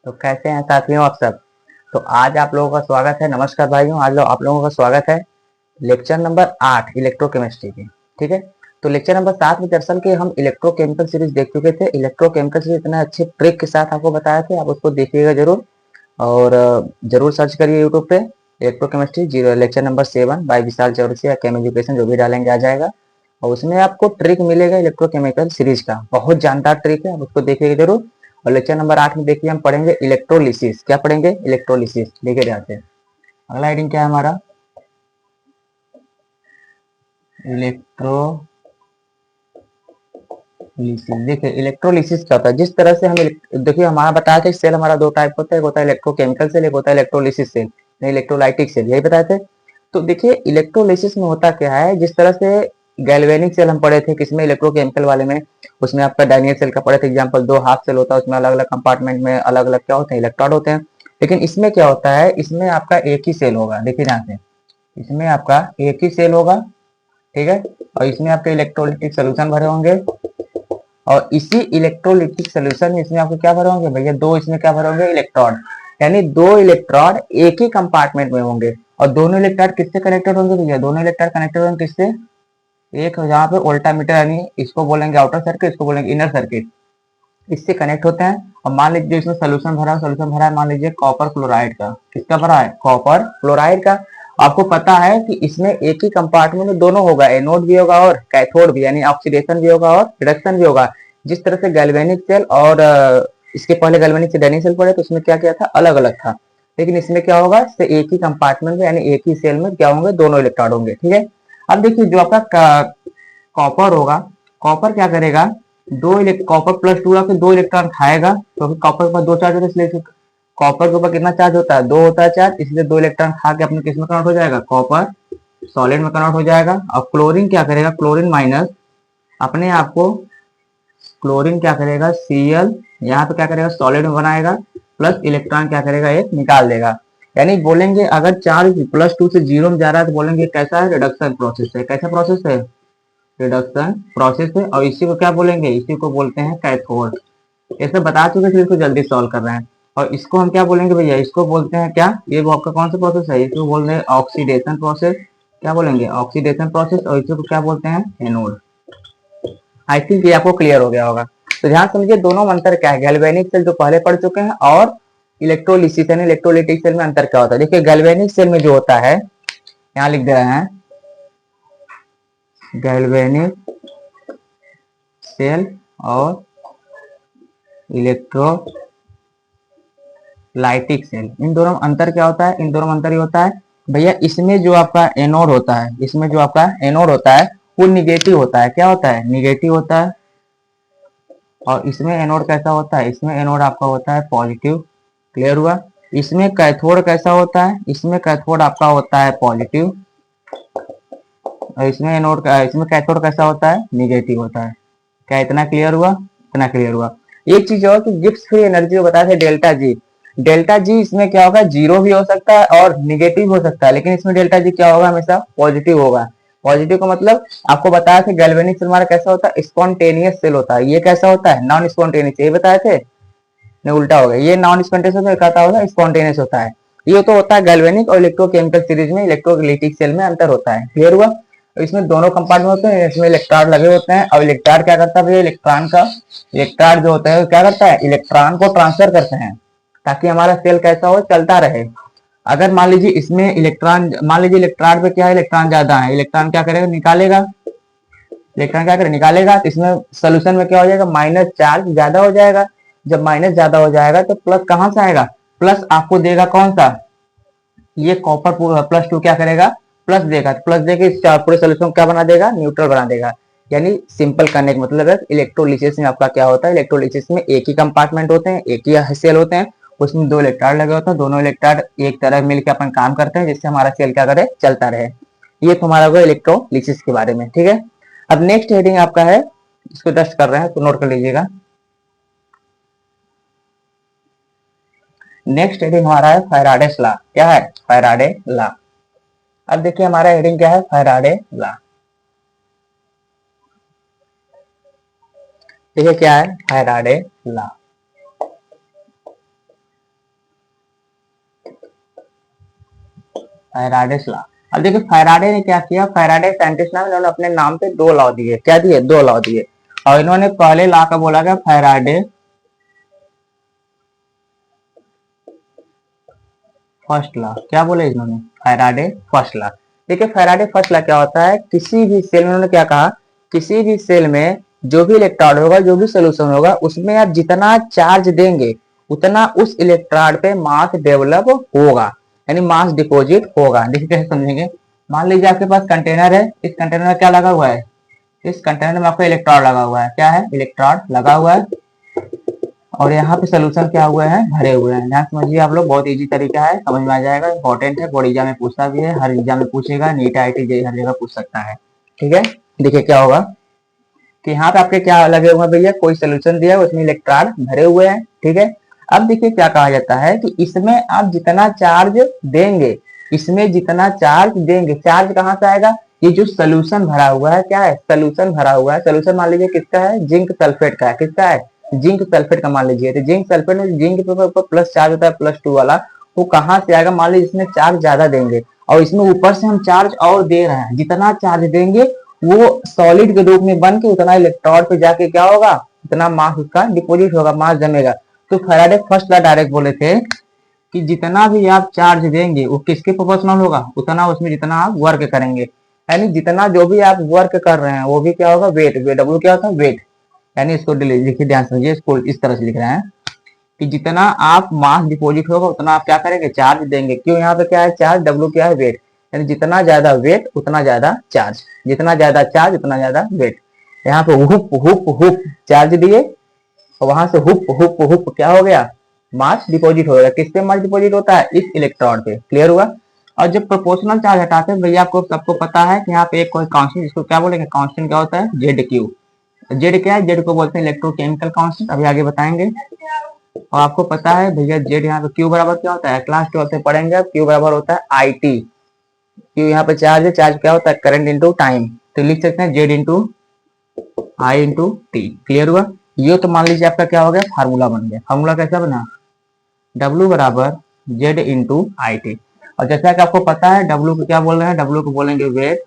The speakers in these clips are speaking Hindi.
तो कैसे हैं साथियों आप सब। तो आज आप लोगों का स्वागत है। नमस्कार भाइयों, आज आप लोगों का स्वागत है लेक्चर नंबर 8 इलेक्ट्रोकेमिस्ट्री की। ठीक है। तो लेक्चर नंबर 7 में दरअसल के हम इलेक्ट्रोकेमिकल सीरीज देख चुके थे। इलेक्ट्रोकेमिकल सीरीज इतना अच्छे ट्रिक के साथ आपको बताया थे, आप उसको देखिएगा जरूर। और जरूर सर्च करिए यूट्यूब पे electrochemistry zero lecture number 7 by Vishal Chaurasia chem education, जो भी डालेंगे आ जाएगा। और उसमें आपको ट्रिक मिलेगा इलेक्ट्रोकेमिकल सीरीज का, बहुत जानदार ट्रिक है, आप उसको देखिएगा जरूर। और लेक्चर नंबर 8 में देखिए हम पढ़ेंगे इलेक्ट्रोलिसिस। क्या पढ़ेंगे? इलेक्ट्रोलिसिस। देखे जाते हैं अगला हेडिंग क्या है हमारा, इलेक्ट्रोलिसिस। देखिए इलेक्ट्रोलिसिस क्या होता है, जिस तरह से हम देखिए हमारा बताया था सेल हमारा दो टाइप होता है, एक होता है इलेक्ट्रोकेमिकल सेल, एक होता है इलेक्ट्रोलिसिस सेल, नहीं इलेक्ट्रोलाइटिक सेल, यही बताए थे। तो देखिए इलेक्ट्रोलिसिस में होता क्या है, जिस तरह से गैल्वेनिक सेल हम पढ़े थे किसमें, इलेक्ट्रोकेमिकल वाले में, उसमें आपका डायनियल सेल का पढ़े थे एग्जांपल, दो हाफ सेल होता है, उसमें अलग अलग कंपार्टमेंट में अलग अलग क्या होते हैं, इलेक्ट्रोड होते हैं। लेकिन इसमें क्या होता है, इसमें आपका एक ही सेल होगा। देखिए ध्यान से, इसमें आपका एक ही सेल होगा। ठीक है। और इसमें आपके इलेक्ट्रोलिटिक सोल्यूशन भरे होंगे, और इसी इलेक्ट्रोलिटिक सोल्यूशन में इसमें आपको क्या भरे होंगे भैया, दो इसमें क्या भरे होंगे, इलेक्ट्रॉड। यानी दो इलेक्ट्रॉड एक ही कंपार्टमेंट में होंगे। और दोनों इलेक्ट्रॉड किससे कनेक्टेड होंगे भैया, दोनों इलेक्ट्रॉड कनेक्टेड होंगे किससे, एक जहाँ पे वोल्टामीटर, यानी इसको बोलेंगे आउटर सर्किट, इसको बोलेंगे इनर सर्किट, इससे कनेक्ट होते हैं। और मान लीजिए इसमें सोल्यूशन भरा है, मान लीजिए कॉपर क्लोराइड का। किसका भरा है? कॉपर क्लोराइड का। आपको पता है कि इसमें एक ही कंपार्टमेंट में दोनों होगा, एनोड भी होगा और कैथोड भी, यानी ऑक्सीडेशन भी होगा और रिडक्शन भी होगा। जिस तरह से गैल्वेनिक सेल और इसके पहले गैल्वेनिक से डैनी सेल पढ़े तो उसमें क्या क्या था, अलग अलग था। लेकिन इसमें क्या होगा, एक ही कंपार्टमेंट में यानी एक ही सेल में क्या होंगे, दोनों इलेक्ट्रॉन होंगे। ठीक है। अब देखिए जो आपका कॉपर होगा, कॉपर क्या करेगा, कॉपर प्लस टू के दो इलेक्ट्रॉन खाएगा, क्योंकि कॉपर के पास दो चार्ज होता है, इसलिए कॉपर के ऊपर कितना चार्ज होता है, दो होता है चार्ज, इसलिए दो इलेक्ट्रॉन खा के अपने किस में कन्वर्ट हो जाएगा, कॉपर सॉलिड में कन्वर्ट हो जाएगा। और क्लोरीन क्या करेगा, क्लोरीन माइनस अपने आप को, क्लोरीन क्या करेगा, Cl यहाँ पे क्या करेगा, सॉलिड में बनाएगा, प्लस इलेक्ट्रॉन क्या करेगा, एक निकाल देगा। यानी बोलेंगे अगर चार्ज प्लस टू से जीरो में जा रहा है तो बोलेंगे कैसा है, रिडक्शन प्रोसेस है। कैसा प्रोसेस है, रिडक्शन प्रोसेस है। और इसी को क्या बोलेंगे, इसी को बोलते हैं कैथोड। ऐसे बता चुके थे, इसको जल्दी सॉल्व कर रहे हैं। और इसको हम क्या बोलेंगे भैया, इसको बोलते हैं क्या, ये वो आपका कौन सा प्रोसेस है, इसको बोल रहे हैं ऑक्सीडेशन प्रोसेस। क्या बोलेंगे, ऑक्सीडेशन प्रोसेस। और इसी को क्या बोलते हैं, एनोड। आई थिंक ये आपको क्लियर हो गया होगा। तो ध्यान समझिए दोनों में अंतर क्या है, गैल्वेनिक सेल जो पहले पढ़ चुके हैं और इलेक्ट्रोलिसिस यानी इलेक्ट्रोलिटिक सेल में अंतर क्या होता है। देखिए गैल्वेनिक सेल में जो होता है, यहाँ लिख दे रहे हैं, गैल्वेनिक सेल और इलेक्ट्रोलाइटिक सेल, इन दोनों में अंतर क्या होता है, इन दोनों में अंतर ये होता है भैया, इसमें जो आपका एनोड होता है, इसमें जो आपका एनोड होता है वो निगेटिव होता है। क्या होता है, निगेटिव होता है। और इसमें एनोड कैसा होता है, इसमें एनोड आपका होता है पॉजिटिव। क्लियर हुआ। इसमें कैथोड कैसा होता है, इसमें कैथोड आपका होता है पॉजिटिव। और इसमें एनोड का, इसमें कैथोड कैसा होता है, निगेटिव होता है। क्या इतना क्लियर हुआ, इतना क्लियर हुआ। एक चीज और कि गिब्स फ्री एनर्जी बताया था डेल्टा जी। डेल्टा जी इसमें क्या होगा, जीरो भी हो सकता है और निगेटिव हो सकता है, लेकिन इसमें डेल्टा जी क्या होगा, हमेशा पॉजिटिव होगा। पॉजिटिव का मतलब आपको बताया था गैल्वेनिक सेल हमारा कैसा होता है, स्पॉन्टेनियस सेल होता है। ये कैसा होता है, नॉन स्पॉन्टेनियस, ये बताए थे, नहीं उल्टा हो गया, ये नॉन स्पॉन्टेनियस में कहता होगा स्पॉन्टेनियस होता है। ये तो होता है गैल्वेनिक और इलेक्ट्रोकेमिकल सीरीज में इलेक्ट्रोलिटिक सेल में अंतर होता है। क्लियर हुआ। तो इसमें दोनों कंपार्टमेंट होते हैं, इसमें इलेक्ट्रॉन लगे होते हैं। और इलेक्ट्रॉन क्या करता है भैया, इलेक्ट्रॉन का, इलेक्ट्रॉन जो होता है क्या करता है, इलेक्ट्रॉन को ट्रांसफर करते हैं, ताकि हमारा सेल कैसा हो, चलता रहे। अगर मान लीजिए इसमें इलेक्ट्रॉन, मान लीजिए इलेक्ट्रॉन पे क्या है, इलेक्ट्रॉन ज्यादा है, इलेक्ट्रॉन क्या करेगा, निकालेगा। इलेक्ट्रॉन क्या करेगा, निकालेगा, तो इसमें सोल्यूशन में क्या हो जाएगा, माइनस चार्ज ज्यादा हो जाएगा। जब माइनस ज्यादा हो जाएगा तो प्लस कहां से आएगा, प्लस आपको देगा कौन सा, ये कॉपर प्लस टू क्या करेगा, प्लस देगा। प्लस देके इस पूरे सोल्यूशन को क्या बना देगा, न्यूट्रल बना देगा। यानी सिंपल करने का मतलब है इलेक्ट्रोलिसिस में आपका क्या होता है, इलेक्ट्रोलिसिस में एक ही कंपार्टमेंट होते हैं, एक ही सेल होते हैं, उसमें दो इलेक्ट्रॉन लगे होते हैं, दोनों इलेक्ट्रॉन एक तरह मिलकर अपन काम करते हैं, जिससे हमारा सेल क्या करे, चलता रहे। ये तो हमारा होगा इलेक्ट्रोलिसिस के बारे में। ठीक है। अब नेक्स्ट हेडिंग आपका है, इसको डस्ट कर रहे हैं तो नोट कर लीजिएगा। नेक्स्ट हेडिंग हमारा है फैराडेस लॉ। क्या है, फैराडे लॉ। अब देखिए हमारा हेडिंग क्या है, फैराडे लॉ। देखिए क्या है, फैराडे लॉ। Faraday's law. अब देखिए फैराडे ने क्या किया, फैराडे साइंटिस्ट ने इन्होंने अपने नाम पे दो लॉ दिए, क्या दिए, दो लॉ दिए। और इन्होंने पहले लॉ का बोला गया फैराडे फर्स्ट लॉ, क्या बोले इन्होंने, फैराडे फर्स्ट लॉ। देखिए फैराडे फर्स्ट लॉ क्या होता है, किसी भी सेल में, उन्होंने क्या कहा, किसी भी सेल में जो भी इलेक्ट्रॉन होगा, जो भी सोल्यूशन होगा, उसमें आप जितना चार्ज देंगे उतना उस इलेक्ट्रॉन पे मास डेवलप होगा, यानी मास डिपोजिट होगा। देखिए कैसे समझेंगे, मान लीजिए आपके पास कंटेनर है, इस कंटेनर में क्या लगा हुआ है, इस कंटेनर में आपका इलेक्ट्रॉन लगा हुआ है, क्या है, इलेक्ट्रॉन लगा हुआ है, और यहाँ पे सोल्यूशन क्या हुए हैं, भरे हुए हैं। ध्यान समझिए आप लोग, बहुत इजी तरीका है, समझ में आ जाएगा, इंपॉर्टेंट है, बोर्ड एग्जाम में पूछता भी है, हर एग्जाम में पूछेगा, नीट आईटी जेईई हर जगह पूछ सकता है। ठीक है, देखिए क्या होगा कि यहाँ पे आपके क्या लगे हुए हैं भैया, कोई सोल्यूशन दिया है, उसमें इलेक्ट्रॉन भरे हुए हैं। ठीक है, अब देखिए क्या कहा जाता है कि इसमें आप जितना चार्ज देंगे, इसमें जितना चार्ज देंगे, चार्ज कहाँ से आएगा, ये जो सोल्यूशन भरा हुआ है, क्या है, सोल्यूशन भरा हुआ है, सोल्यूशन मान लीजिए किसका है, जिंक सल्फेट का है, किसका है, जिंक सल्फेट का मान लीजिए, तो जिंक सल्फेट में जिंक पे ऊपर प्लस चार्ज होता है, +2 वाला, वो कहाँ से आएगा, मान लीजिए इसमें चार्ज ज्यादा देंगे और इसमें ऊपर से हम चार्ज और दे रहे हैं, जितना चार्ज देंगे वो सॉलिड के रूप में बन के उतना इलेक्ट्रॉन पे जाके क्या होगा, उतना मास उसका डिपोजिट होगा, मास जमेगा। तो फैराडे फर्स्ट लॉ डायरेक्ट बोले थे कि जितना भी आप चार्ज देंगे वो किसके प्रोपोर्शनल होगा, उतना उसमें जितना आप वर्क करेंगे, यानी जितना जो भी आप वर्क कर रहे हैं वो भी क्या होगा, वेट, डब्ल्यू क्या होता है, वेट। यानी इसको लिखिए, ध्यान समझिए, इसको इस तरह से लिख रहे हैं कि जितना आप मास डिपोजिट होगा उतना आप क्या करेंगे, चार्ज देंगे। क्यों, यहाँ पे क्या है, चार्ज, डब्ल्यू क्या है, वेट, यानी जितना ज्यादा वेट उतना ज्यादा चार्ज, जितना ज्यादा चार्ज उतना ज्यादा वेट। यहाँ पे हुप हुप हुप चार्ज दिए और वहां से हुप हुप हुप क्या हो गया, मास डिपोजिट हो गया। किस पे मास डिपोजिट होता है, इस इलेक्ट्रॉन पे। क्लियर हुआ। और जब प्रोपोर्शनल चार्ज हटाते हैं भैया, आपको सबको पता है कि यहाँ पे एक कोई कांस्टेंट, जिसको क्या बोलेंगे, कांस्टेंट क्या होता है, जेड क्यू। जेड क्या है, जेड को बोलते हैं इलेक्ट्रोकेमिकल कांस्टेंट, अभी आगे बताएंगे। और आपको पता है भैया जेड यहाँ पे क्यू बराबर क्या होता है, क्लास 12 से पढ़ेंगे आप, क्यू बराबर होता है आई टी। क्यू यहाँ पे चार्ज है, चार्ज क्या होता है, करंट इंटू टाइम, तो लिख सकते हैं जेड इंटू आई इंटू टी। क्लियर हुआ। ये तो मान लीजिए आपका क्या हो गया, फार्मूला बन गया। फार्मूला कैसा बना, डब्ल्यू बराबर जेड इंटू आई टी। और जैसा कि आपको पता है डब्ल्यू को क्या बोल रहे हैं, डब्ल्यू को बोलेंगे वेट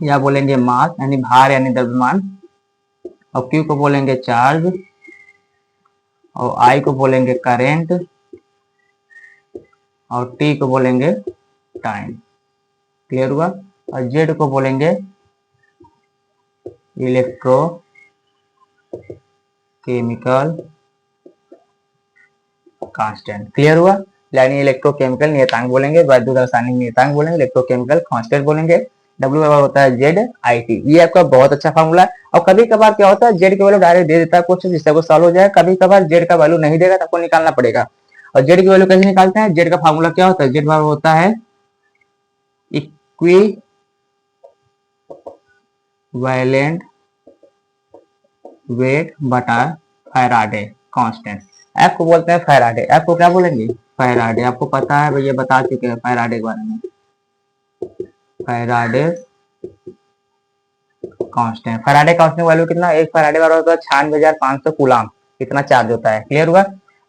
या बोलेंगे मास, यानी भार यानी द्रव्यमान, और क्यू को बोलेंगे चार्ज, और आई को बोलेंगे करेंट, और टी को बोलेंगे टाइम। क्लियर हुआ। और जेड को बोलेंगे इलेक्ट्रो केमिकल कांस्टेंट। क्लियर हुआ। यानी इलेक्ट्रोकेमिकल नियतांक बोलेंगे, वैद्युत रासायनिक नियतांक बोलेंगे, इलेक्ट्रोकेमिकल कांस्टेंट बोलेंगे। डब्ल्यू बराबर होता है जेड आई टी। ये आपका बहुत अच्छा फॉर्मूला है। और कभी कभार क्या होता है, जेड की वैल्यू डायरेक्ट दे देता है क्वेश्चन, जिससे वो सॉल्व हो जाए। कभी कभार जेड का वैल्यू नहीं देगा तो आपको निकालना पड़ेगा। और जेड की वैल्यू कैसे निकालते हैं, जेड का फॉर्मूला क्या होता है, जेड बराबर होता है इक्वी वैलेंट वेट बटा फैराडे कांस्टेंट। एफ को बोलते हैं फैराडे, एफ को क्या बोलेंगे, फैराडे। आपको पता है भैया, बता चुके हैं फैराडे के बारे में, Faraday constant. Faraday constant value कितना, एक फैराडे बराबर होता है 96,500 कूलाम, कितना चार्ज होता है। क्लियर हुआ।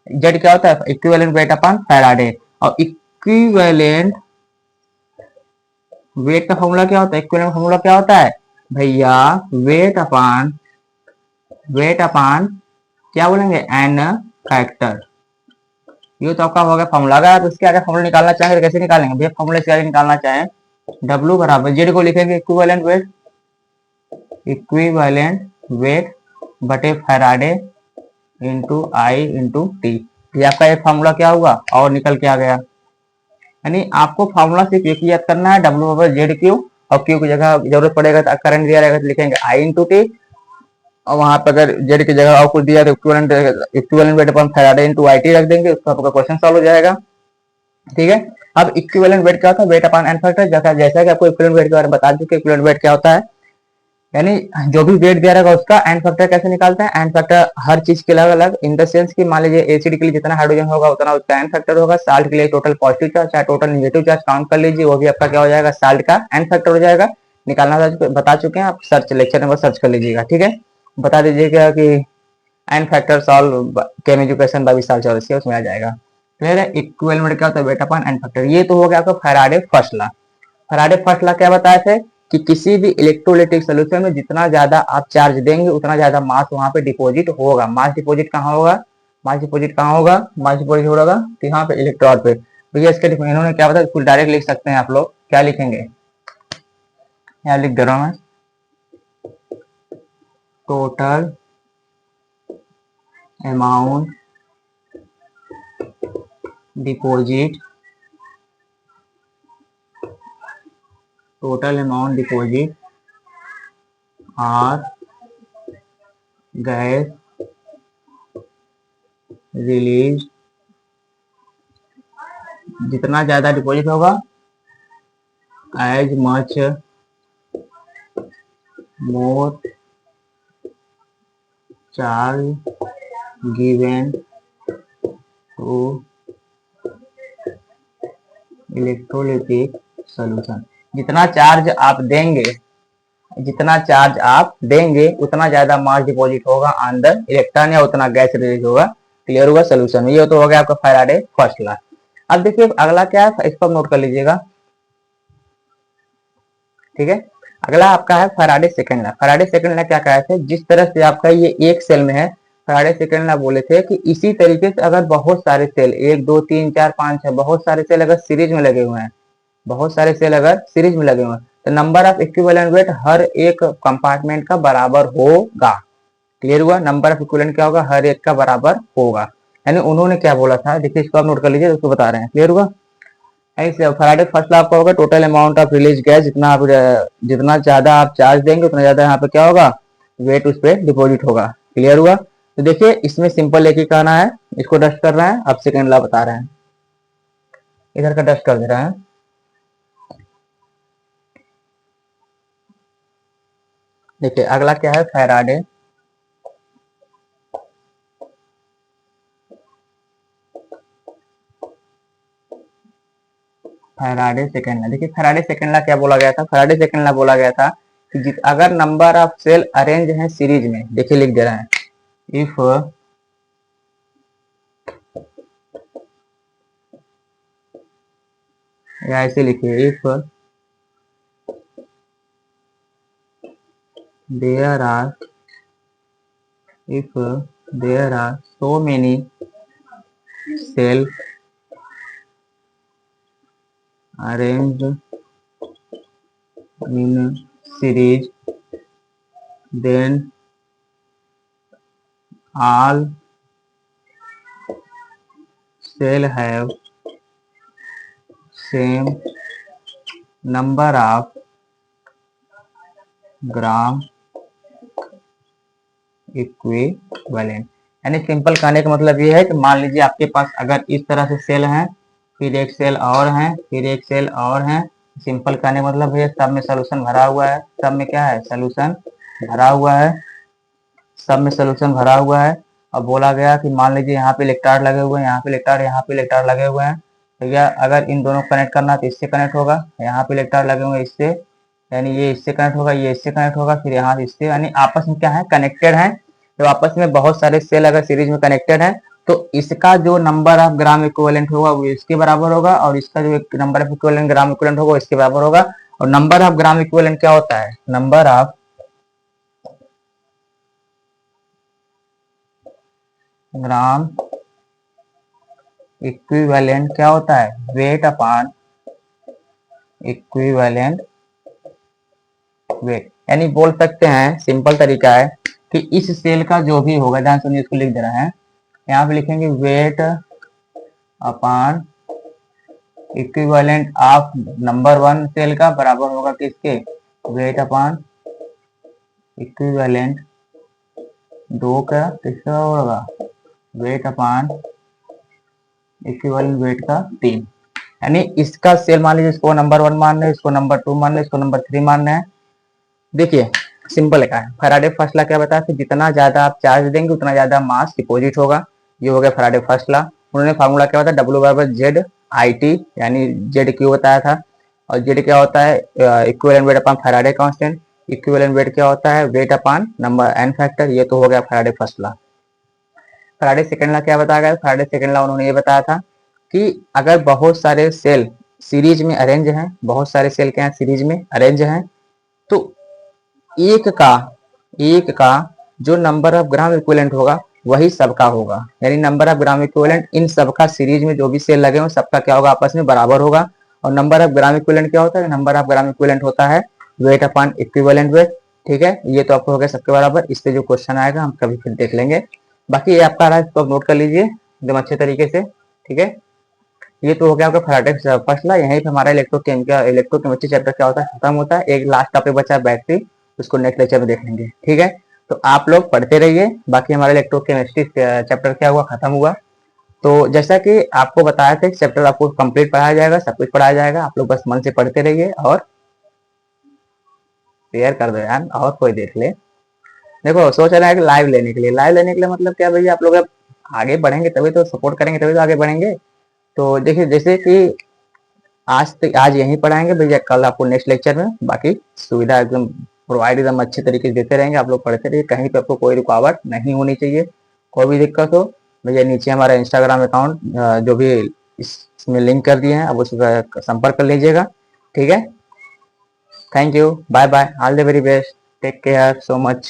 जेड क्या होता है, इक्विवेलेंट वेट अपॉन फैराडे। और इक्विवेलेंट वेट का फॉर्मूला क्या होता है, इक्विवेलेंट फॉर्मूला क्या होता है भैया, वेट अपान क्या बोलेंगे, एन फैक्टर। ये तो आपका हो गया फॉर्मूला। अगर उसके आगे फॉर्मूला निकालना चाहे तो कैसे निकालेंगे भैया, फॉर्मूला से आगे निकालना चाहे डब्ल्यू बराबर जेड को लिखेंगे इक्विवेलेंट वेट बटे फैराडे इंटू आई इंटू टी। ये आपका एक फॉर्मूला क्या हुआ और निकल के आ गया। यानी आपको फॉर्मूला सिर्फ एक ही याद करना है, डब्ल्यू बराबर जेड क्यू, और क्यू की जगह जरूरत पड़ेगा तो करंट दिया रहेगा तो लिखेंगे आई इंटू टी, और वहां पर अगर जेड की जगह और कुछ दिया तो equivalent weight upon Faraday into IT रख देंगे, उसका आपका क्वेश्चन सॉल्व हो जाएगा। ठीक है। अब इक्विवेलेंट वेट क्या होता है, वेट अपॉन एन फैक्टर। जैसा कि आपको इक्विवेलेंट वेट के बारे में बता चुके, इक्विवेलेंट वेट क्या होता है, यानी जो भी वेट दिया रहेगा उसका एन फैक्टर कैसे निकालते हैं, एन फैक्टर हर चीज के अलग अलग, इन द सेंस कि मान लीजिए एसिड के लिए जितना हाइड्रोजन होगा उतना उसका एन फैक्टर होगा, साल्ट के लिए टोटल पॉजिटिव चार्ज चाहे टोटल नेगेटिव चार्ज काउंट कर लीजिए, वो भी आपका क्या हो जाएगा, साल्ट का एन फैक्टर हो जाएगा। निकालना बता चुके हैं आप, सर्च लेक्चर नंबर सर्च कर लीजिएगा। ठीक है, बता दीजिएगा कि एन फैक्टर सॉल्व केम एजुकेशन 22 साल 24, उसमें आ जाएगा। क्लियर है। इक्विवेलेंट क्या होता है, वेट अपॉन एन फैक्टर। ये तो हो गया आपका Faraday first law. Faraday first law क्या बताए थे कि किसी भी इलेक्ट्रोलाइटिक सोल्यूशन में जितना ज्यादा आप चार्ज देंगे उतना ज्यादा मास वहां पे डिपॉजिट होगा। मास डिपॉजिट कहाँ होगा, मास डिपॉजिट कहाँ होगा, मास डिपॉजिट होगा यहाँ पे इलेक्ट्रोड पे। भैया इसके इन्होंने क्या बताया, कुछ डायरेक्ट लिख सकते हैं आप लोग। क्या लिखेंगे, यहाँ लिख दे रहा हूँ मैं, total amount deposit, total amount deposit और गैस रिलीज, जितना ज्यादा डिपॉजिट होगा as much more charge given to electrolytic solution. जितना चार्ज आप देंगे, जितना चार्ज आप देंगे उतना ज्यादा मास डिपॉजिट होगा अंदर इलेक्ट्रॉन या उतना गैस रिलीज होगा। क्लियर हुआ सोल्यूशन में। ये तो हो गया आपका फैराडे फर्स्ट लॉ। अब देखिए अगला क्या है, इसको नोट कर लीजिएगा, ठीक है। अगला आपका है Faraday second law. Faraday second law क्या कहा थे, जिस तरह से आपका ये एक सेल में है, फैराडे सेकंड लॉ बोले थे कि इसी तरीके से अगर बहुत सारे सेल, 1 2 3 4 5 6 बहुत सारे सेल अगर सीरीज में लगे हुए हैं, बहुत सारे सेल अगर सीरीज में लगे हुए हैं, तो नंबर ऑफ इक्विवेलेंट वेट हर एक कंपार्टमेंट का बराबर होगा। क्लियर हुआ, नंबर ऑफ इक्विवेलेंट क्या होगा, हर एक का बराबर होगा। यानी उन्होंने क्या बोला था, देखिए इसको आप नोट कर लीजिए, उसको बता रहे हैं। क्लियर हुआ। ऐसे फैराडे फर्स्ट लॉ आपका होगा, total amount of release gas, जितना आप जितना ज्यादा आप चार्ज देंगे उतना ज्यादा यहाँ पे क्या होगा, वेट उस पर डिपॉजिट होगा। क्लियर हुआ। तो देखिए इसमें सिंपल एक ही कहना है, इसको डस्ट कर रहे हैं, अब सेकेंड लॉ बता रहे हैं, इधर का डस्ट कर दे रहे हैं। देखिए अगला क्या है, फैराडे फैराडे सेकंड लॉ। देखिए फैराडे सेकंड लॉ क्या बोला गया था, फैराडे सेकंड लॉ बोला गया था कि अगर नंबर ऑफ सेल अरेंज हैं सीरीज में, देखिए लिख दे रहे हैं, इफ या ऐसे लिखिए, if there are if there are so many cells arranged in series, then all cells have same number of gram equivalent. यानी सिंपल कहने का मतलब ये है कि मान लीजिए आपके पास अगर इस तरह से सेल हैं, फिर एक सेल और है, फिर एक सेल और है, सिंपल कहने का मतलब ये सब में सोल्यूशन भरा हुआ है, सब में क्या है, सोल्यूशन भरा हुआ है, सब में सोल्यूशन भरा हुआ है। अब बोला गया कि मान लीजिए यहाँ पे इलेक्ट्रोड लगे हुए हैं, यहाँ पे इलेक्ट्रोड, यहाँ पे इलेक्ट्रोड लगे हुए हैं, तो क्या अगर इन दोनों को कनेक्ट करना है तो इससे कनेक्ट होगा, यहाँ पे इलेक्ट्रोड लगे हुए हैं इससे, यानी ये इससे कनेक्ट होगा, ये इससे कनेक्ट होगा, फिर यहाँ इससे, यानी आपस में क्या है, कनेक्टेड है। तो आपस में बहुत सारे सेल अगर सीरीज में कनेक्टेड है तो इसका जो नंबर ऑफ ग्राम इक्विवेलेंट होगा वो इसके बराबर होगा, और इसका जो number of equivalent gram equivalent होगा वो इसके बराबर होगा। और नंबर ऑफ ग्राम इक्विवेलेंट क्या होता है, नंबर ऑफ ग्राम इक्विवेलेंट क्या होता है, वेट अपॉन इक्विवेलेंट वेट। यानी बोल सकते हैं, सिंपल तरीका है कि इस सेल का जो भी होगा, ध्यान सुनिए इसको लिख दे रहे हैं, यहाँ पे लिखेंगे weight upon equivalent of number 1 cell का बराबर होगा किसके, वेट अपॉन इक्विवेलेंट 2 का, किसका होगा, वेट अपॉन इक्विवेलेंट वेट का 3। यानी इसका सेल मान लीजिए, इसको नंबर 1 मान रहे, इसको नंबर 2 मान रहे, इसको नंबर 3 मान रहे हैं। देखिए सिंपल है, फैराडे फर्स्ट लॉ क्या बताया था, जितना ज्यादा आप चार्ज देंगे उतना ज्यादा मास डिपॉजिट होगा। ये हो गया फैराडे फर्स्ट लॉ। उन्होंने फार्मूला क्या बताया, W बराबर जेड आई टी, यानी जेड क्यू बताया था। और जेड क्या होता है, equivalent weight upon Faraday constant. Equivalent weight क्या होता है, weight upon number n factor. ये तो हो गया Faraday first law. Faraday second law क्या बताया गया, फैराडे सेकंड लॉ उन्होंने ये बताया था कि अगर बहुत सारे सेल सीरीज में अरेंज हैं, बहुत सारे सेल क्या हैं सीरीज में अरेंज हैं, तो एक का एक का जो नंबर ऑफ ग्राम इक्विवेलेंट होगा वही सबका होगा। यानी नंबर ऑफ ग्राम इक्विवेलेंट इन सबका सीरीज में जो भी सेल लगे हो सबका क्या होगा, आपस में बराबर होगा। और नंबर ऑफ ग्राम इक्विवेलेंट क्या होता है, नंबर ऑफ ग्राम इक्विवेलेंट होता है वेट अपॉन इक्विवेलेंट वेट। ठीक है, ये तो आपको हो गया सबके बराबर। इस पे जो क्वेश्चन आएगा हम कभी फिर देख लेंगे। बाकी ये आपका रहा, इसको नोट कर लीजिए एकदम अच्छे तरीके से। ठीक है, ये तो हो गया आपका फैराडे फर्स्ट लॉ। यहीं पे हमारा इलेक्ट्रोकेमिस्ट्री चैप्टर क्या होता है खत्म होता है। एक लास्ट टॉपिक बचा है बैटरी, उसको नेक्स्ट लेक्चर में देख लेंगे। ठीक है, तो आप लोग पढ़ते रहिए। बाकी हमारा इलेक्ट्रोकेमिस्ट्री चैप्टर क्या हुआ, खत्म हुआ। तो जैसा कि आपको बताया था चैप्टर आपको कंप्लीट पढ़ाया जाएगा, सब कुछ पढ़ाया जाएगा। आप लोग बस मन से पढ़ते रहिए और शेयर कर दो यार, और कोई देख ले। देखो सोच रहा है कि लाइव लेने के लिए, लाइव लेने के लिए मतलब क्या भैया, आप लोग अब आगे बढ़ेंगे तभी तो, सपोर्ट करेंगे तभी तो आगे बढ़ेंगे। तो देखिए जैसे कि आज यहीं पढ़ाएंगे भैया, कल आपको नेक्स्ट लेक्चर में बाकी सुविधा एकदम प्रोवाइड एकदम अच्छे तरीके से देते रहेंगे। आप लोग पढ़ते रहिए, कहीं पे आपको कोई रुकावट नहीं होनी चाहिए। कोई भी दिक्कत हो भैया, नीचे हमारा इंस्टाग्राम अकाउंट जो भी इसमें लिंक कर दिए हैं, आप उसका संपर्क कर लीजिएगा। ठीक है, thank you, bye bye, all the very best, take care so much.